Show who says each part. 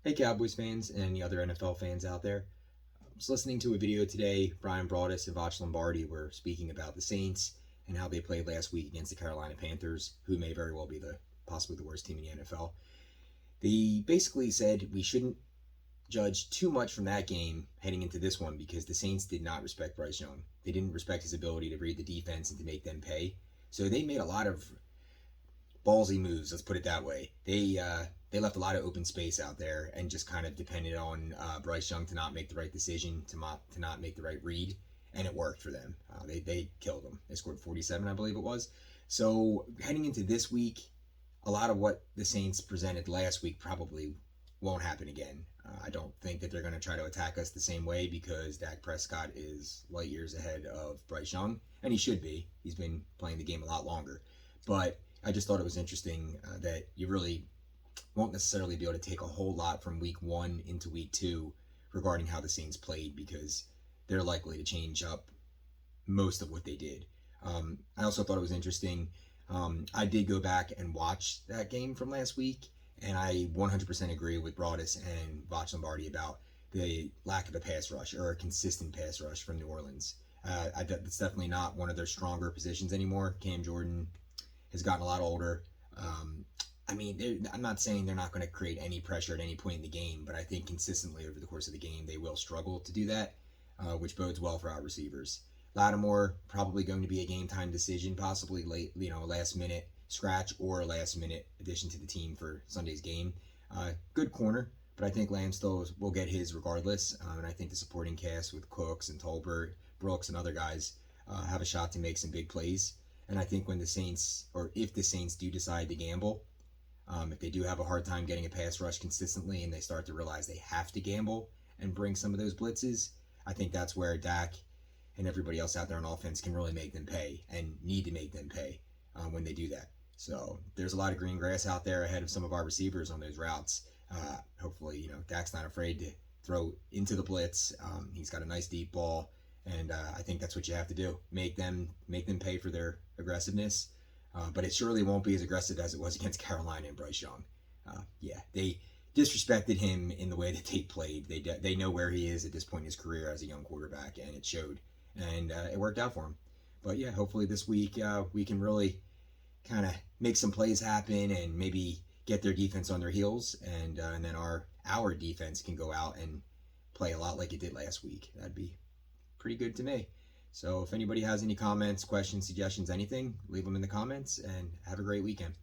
Speaker 1: Hey Cowboys fans and any other NFL fans out there. I was listening to a video today. Brian Broaddus and Voch Lombardi were speaking about the Saints and how they played last week against the Carolina Panthers, who may very well be possibly the worst team in the NFL. They basically said we shouldn't judge too much from that game heading into this one because the Saints did not respect Bryce Young. They didn't respect his ability to read the defense and to make them pay. So they made a lot of ballsy moves. Let's put it that way. They left a lot of open space out there and just kind of depended on Bryce Young to not make the right decision, to not make the right read, and it worked for them. They killed them. They scored 47, I believe it was. So heading into this week, a lot of what the Saints presented last week probably won't happen again. I don't think that they're going to try to attack us the same way because Dak Prescott is light years ahead of Bryce Young, and he should be. He's been playing the game a lot longer. But I just thought it was interesting that you really won't necessarily be able to take a whole lot from week one into week two regarding how the Saints played because they're likely to change up most of what they did. I also thought it was interesting. I did go back and watch that game from last week, and I 100% agree with Broadus and Voch Lombardi about the lack of a pass rush or a consistent pass rush from New Orleans. It's definitely not one of their stronger positions anymore. Cam Jordan has gotten a lot older. I mean, I'm not saying they're not going to create any pressure at any point in the game, but I think consistently over the course of the game they will struggle to do that, which bodes well for our receivers. Lattimore probably going to be a game time decision, possibly late, last minute scratch or last minute addition to the team for Sunday's game. Good corner, but I think Lamb still will get his regardless, and I think the supporting cast with Cooks and Tolbert, Brooks, and other guys have a shot to make some big plays. And I think when the Saints, or if the Saints do decide to gamble, if they do have a hard time getting a pass rush consistently and they start to realize they have to gamble and bring some of those blitzes, I think that's where Dak and everybody else out there on offense can really make them pay and need to make them pay when they do that. So there's a lot of green grass out there ahead of some of our receivers on those routes. Hopefully, Dak's not afraid to throw into the blitz. He's got a nice deep ball. And I think that's what you have to do. Make them pay for their aggressiveness. But it surely won't be as aggressive as it was against Carolina and Bryce Young. They disrespected him in the way that they played. They know where he is at this point in his career as a young quarterback, and it showed. And it worked out for him. But yeah, hopefully this week we can really kind of make some plays happen and maybe get their defense on their heels, and then our defense can go out and play a lot like it did last week. That'd be pretty good to me. So if anybody has any comments, questions, suggestions, anything, leave them in the comments and have a great weekend.